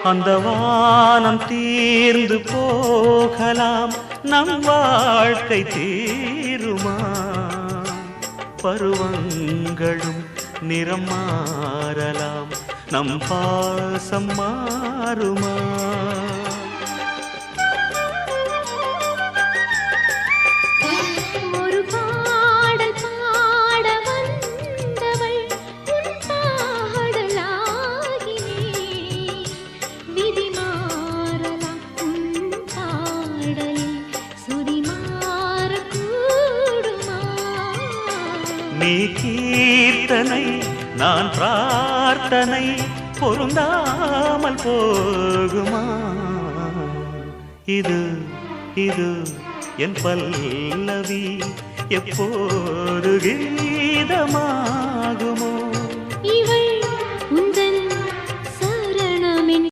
அந்த வானம் தீர்ந்து போகலாம், நம் வாழ்க்கை தீருமா? பருவங்களும் நிறம் மாறலாம், நம் பாசம் மாறுமா? நீ கீர்த்தனை நான் பிரார்த்தனை, பொருந்தாமல் போகுமா? இது இது என் பல்லவி எப்போது கீதமாகுமோ?